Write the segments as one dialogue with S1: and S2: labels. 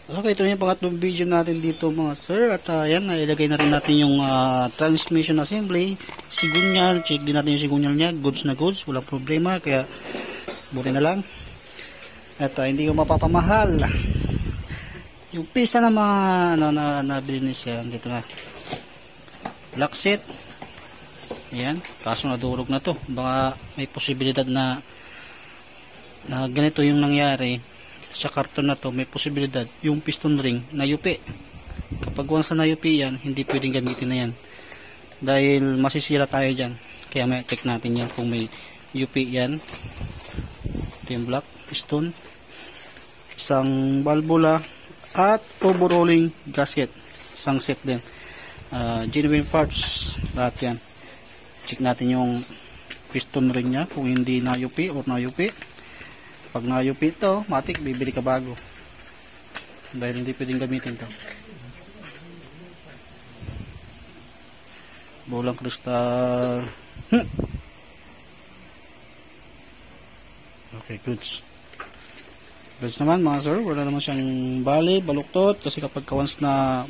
S1: Okay, ito na yung pangatlong video natin dito mga sir. At yan, nailagay na rin natin yung transmission assembly. Sigunyal, check din natin yung sigunyal niya. Goods na goods, walang problema. Kaya, buti na lang. At hindi ko mapapamahal. Yung pisa na mga nabili niya siya. Dito na. Black set. Ayan, kaso nadurog na to. Baka may posibilidad na ganito yung nangyari. Sa karton na to may posibilidad yung piston ring na yupi. Kapag once na yupi yan, hindi pwedeng gamitin na yan dahil masisira tayo dyan. Kaya may check natin yan kung may yupi yan. Ito yung black piston, isang valvula at overhauling gasket, isang set din. Genuine parts lahat yan. Check natin yung piston ring nya kung hindi na yupi or na yupi. Pag nayupi ito, matik, bibili ka bago. Dahil hindi pwedeng gamitin ito. Bolang kristal. Okay, goods. Goods naman mga sir. Wala naman siyang bali, baluktot. Kasi kapag once na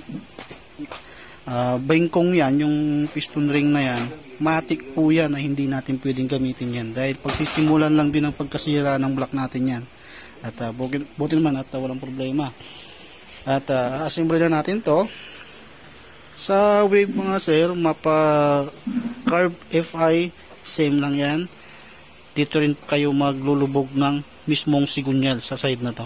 S1: bengkong yan, yung piston ring na yan, matik po yan na hindi natin pwedeng gamitin yan dahil pagsisimulan lang din ang pagkasira ng block natin yan. At buti naman at walang problema. At assemble na natin to sa wave mga sir. Mapa carb FI, same lang yan. Dito rin kayo maglulubog ng mismong sigunyal sa side na to.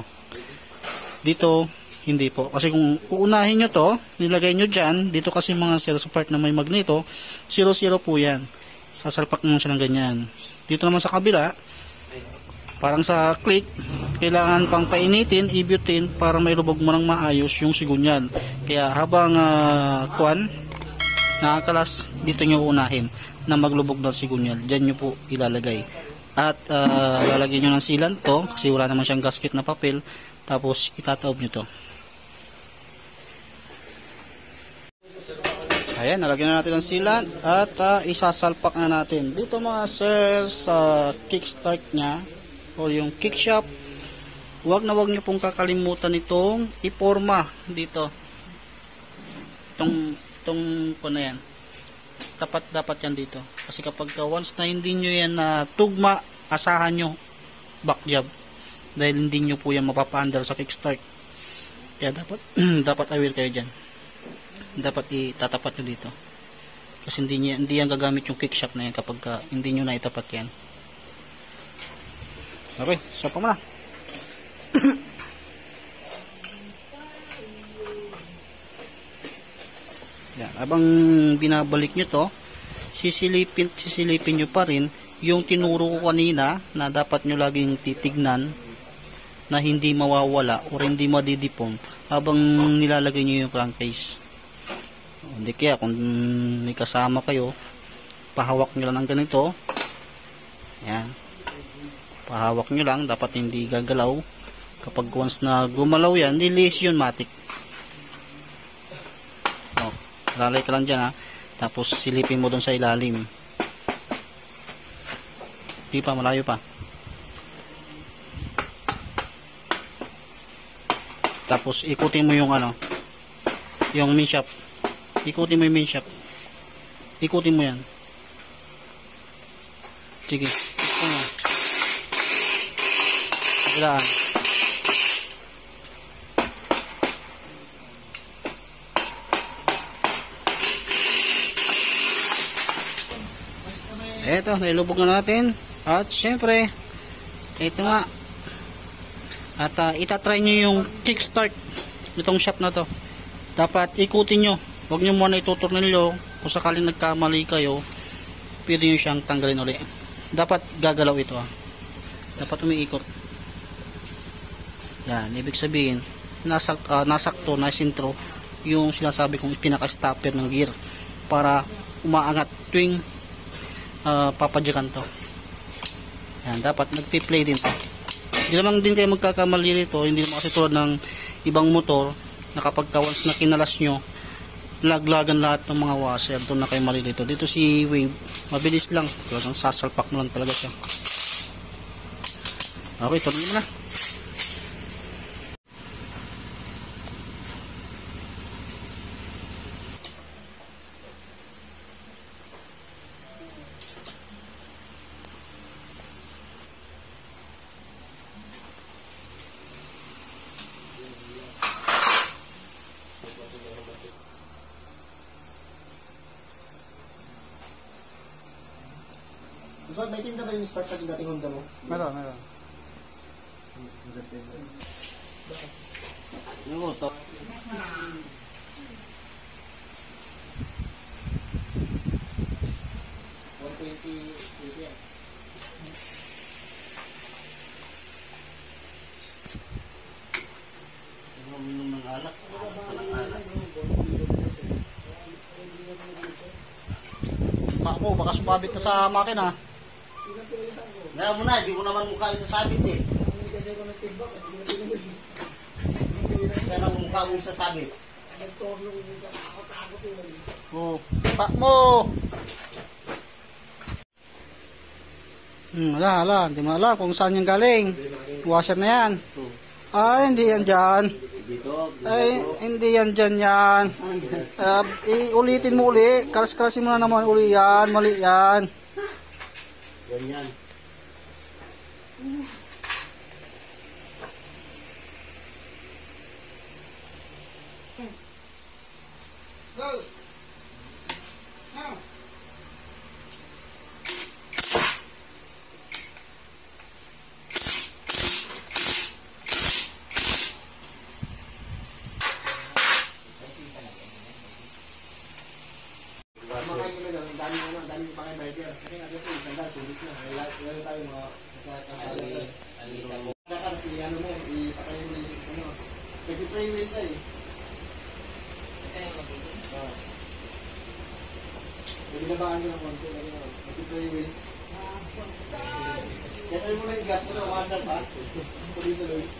S1: Dito hindi po. Kasi kung uunahin nyo to, nilagay nyo dyan, dito kasi mga sir sa part na may magneto, 0-0 po yan. Sasalpak naman siya ng ganyan. Dito naman sa kabila, parang sa click, kailangan pang painitin, i-butane para may lubog mo ng maayos yung sigunyal. Kaya habang nakakalas, dito nyo uunahin na maglubog ng sigunyal. Dyan nyo po ilalagay. At lalagyan nyo ng sealant to, kasi wala naman siyang gasket na papel. Tapos itataob nyo to. Ayan, nalagyan na natin ang sealant at isasalpak na natin. Dito mga sir, sa kickstart nya o yung kickshop, wag nyo pong kakalimutan itong iporma dito. Itong na yan. Dapat yan dito. Kasi kapag once na hindi nyo yan tugma, asahan nyo back job. Dahil hindi nyo po yan mapapaandar sa kickstart. Kaya dapat aware kayo dyan. Dapat itatapat nyo dito. Kasi hindi yan gagamit yung kickshop na yan kapag hindi nyo na itapat yan. Okay, so pa muna. Yan, habang binabalik nyo to, sisilipin nyo pa rin yung tinuro ko kanina na dapat nyo laging titignan na hindi mawawala o hindi madidipon habang nilalagay nyo yung crankcase. Hindi kaya kung may kasama kayo, pahawak nyo lang ng ganito. Yan. Pahawak nyo lang, dapat hindi gagalaw. Kapag once na gumalaw yan, nilis yun matik. Lalay ka lang dyan ha. Tapos silipin mo doon sa ilalim. Di pa, malayo pa. Tapos ikutin mo yung yung main shop. Ikutin mo yung main shop. Ikutin mo yan. Sige. Ito mo. Ilaan. Eto, nailubog na natin. At syempre, ito nga. At itatry nyo yung kickstart itong shop na to. Dapat ikutin nyo. Huwag nyo muna ituturnilyo. Kung sakaling nagkamali kayo, pwede nyo siyang tanggalin ulit. Dapat gagalaw ito Dapat umiikot. Yan, ibig sabihin nasakto, nasintro yung sinasabi kong pinaka-stopper ng gear para umaangat tuwing papadyakan to. Yan, dapat nagpi-play din to. Hindi naman din kayo magkakamali nito. Hindi naman kasi tulad ng ibang motor na kapag once na kinalas nyo, laglagan lahat ng mga washer, doon na kayo malilito. Dito si Wave, mabilis lang. Talagang sasalpak mo lang talaga siya. Okay, tuloy mo na.
S2: So, may tinda ba yung start sa dating Honda mo?
S1: Meron.
S2: Yung to. 120 yan. Minum ng alak.
S1: Ako, baka sumabit na sa makina.
S2: Ngayon mo na, hindi ko naman mukha yung sasabit eh. Sana ang mukha mo yung sasabit.
S1: Oh, pak mo! Hala, hindi mo alam kung saan yung galing. Washer na yan. Ay, hindi yan dyan. Ay, hindi yan dyan yan. Ulitin mo uli. Kalas-kalasin mo na naman uli yan. Mali yan.
S2: Ganyan.
S1: Go! Now!
S2: Dami pa kayo rider. Kasi nga dito, sandal, sulit na. Ngayon tayo mga kasi ano mo, ipatay mo yung ano. Nag-play wheel sa eh. Binabaan nyo ng konti. Nag-play wheel. Kaya tayo mo na yung gas mo na, wonder pa. Pulito Luis.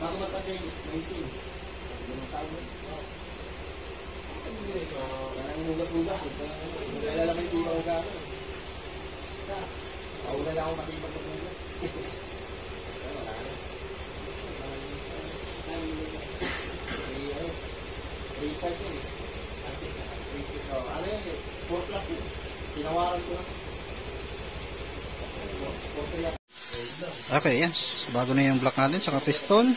S2: Bago matagay, 19. Limang taon. Kaya nang hugas-hugas. Kaya lang yung sipa ko gano'n. Pauna lang ako masipag na hugas. Kaya wala na. 3.5 yun. 3.6. Ano yun? 4 plus yun. Tinawaran ko lang. 4.3 yan.
S1: Okay, yes. Bago na yung block natin saka piston.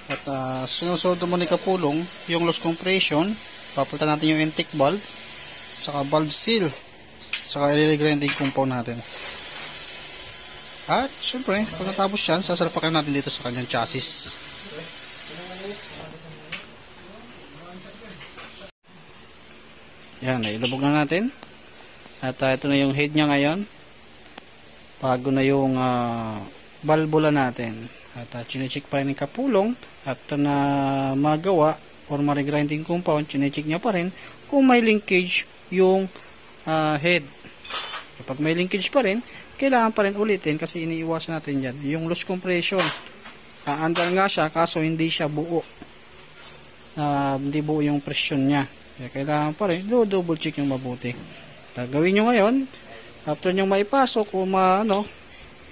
S1: At sinusunod mo ni Kapulong yung loose compression. Papalitan natin yung intake valve saka valve seal saka i-grinding compound natin. At syempre, pag natapos yan, sasalpakan natin dito sa kanyang chassis. Yan, nailubog na natin. At ito na yung head niya ngayon. Bago na yung valvula natin. At chinecheck pa rin ng Kapulong at na magawa or ma-regrinding compound, chinecheck niya pa rin kung may linkage yung head. Kapag may linkage pa rin, kailangan pa rin ulitin kasi iniiwasan natin yan. Yung loose compression, andar nga siya kaso hindi siya buo. Hindi buo yung presyon niya. Kaya kailangan pa rin double check yung mabuti. Gawin nyo ngayon, after nyo maipasok o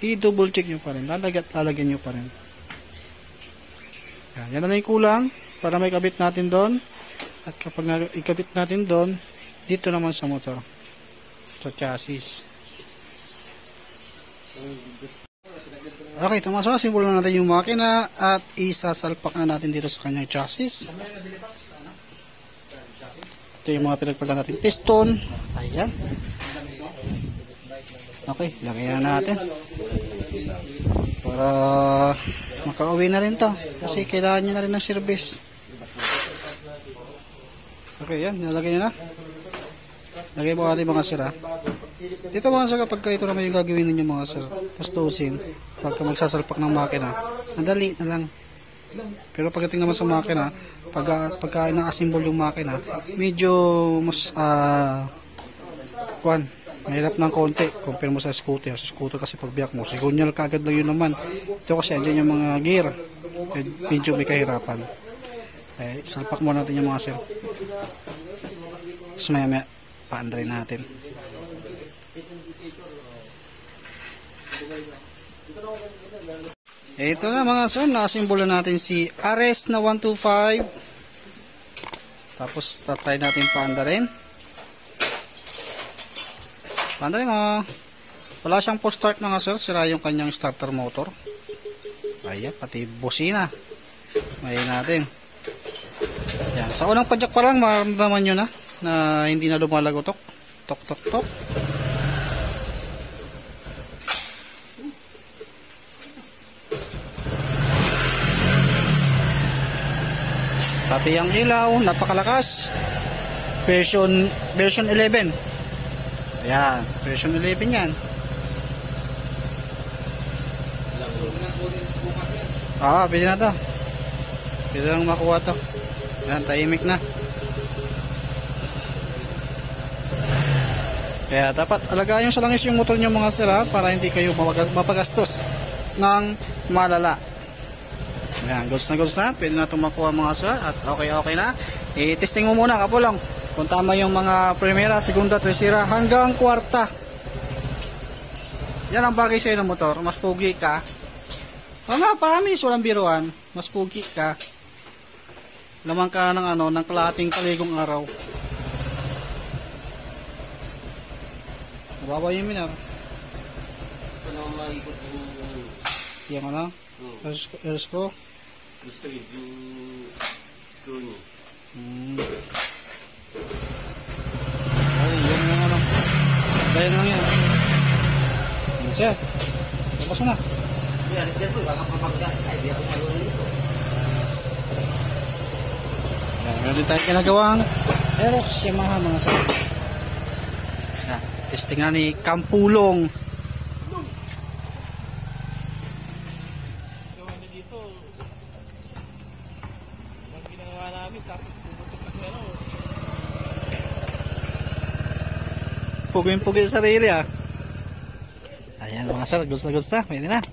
S1: i-double check nyo pa rin. Lalagyan nyo pa rin. Yan na lang yung kulang para may kabit natin doon. At kapag ikabit natin doon, dito naman sa motor. Sa chassis. Okay, tumaso. Simulan natin yung makina at isasalpak na natin dito sa kanyang chassis. Ito yung mga pinagpalitan natin piston. Ayan. Okay, lagyan na natin. Para makauwi na rin to. Kasi kailangan nyo na rin ng service. Okay, yan. Nalagay nyo na. Lagay mo natin mga sira. Dito mga sir, kapag ito naman yung gagawin ninyo mga sir, pastusin, pagka magsasalpak ng makina, madali na lang. Pero pagdating naman sa makina, pagka ina-assemble yung makina, medyo mas mahirap ng konti compare mo sa scooter. Sa scooter kasi pagbiyak mo, sigunyal kaagad lang yun naman. Ito kasi andyan yung mga gear, medyo may kahirapan. Salpak mo natin yung mga sir. Tapos maya paandray natin. Ito na mga sir, nakasimbolo natin si RS na 125. Tapos try natin paandarin. Paandarin mo. Wala siyang post start mga sir, sira yung kanyang starter motor. Ayan, pati busina. Mayin natin. Yan. Sa unang padyak pa lang, maramdaman nyo na hindi na lumalagotok. Tok, tok, tok. Pati ang ilaw, napakalakas. Version 11. Ayan, version 11 yan. Pwede na to. Pwede lang makuha to. Ayan, tahimik na. Kaya dapat alagaan yung salangis yung motor nyo mga sir ha, para hindi kayo mapagastos ng malala. Ayan, goods na. Pwede na itong makuha mga sir at okay na. I-testing mo muna kapulong kung tama yung mga primera, segunda, tercera hanggang kwarta. Yan ang bagay sa'yo ng motor. Mas pogi ka. Paramis, walang biruan. Mas pogi ka. Lamang ka ng kalahating kaligong araw. Nababaw yung minar.
S2: Ito na maikot
S1: Yung air screw.
S2: Gusto yung screw niya.
S1: Ay, yun yung Bayan lang yan. Yan siya. Tapos na.
S2: Alis na po, baka papagdas. Ay, di ako marunong ito.
S1: Meron din tayo ginagawang Aerox Yamaha mga sir. Testing na ni Kampulong.
S3: Dito, ang ginagawa namin, tapos puputok na meron.
S1: Pugi sa sarili ah. Ayan mga sir, gusto na. Pwede na.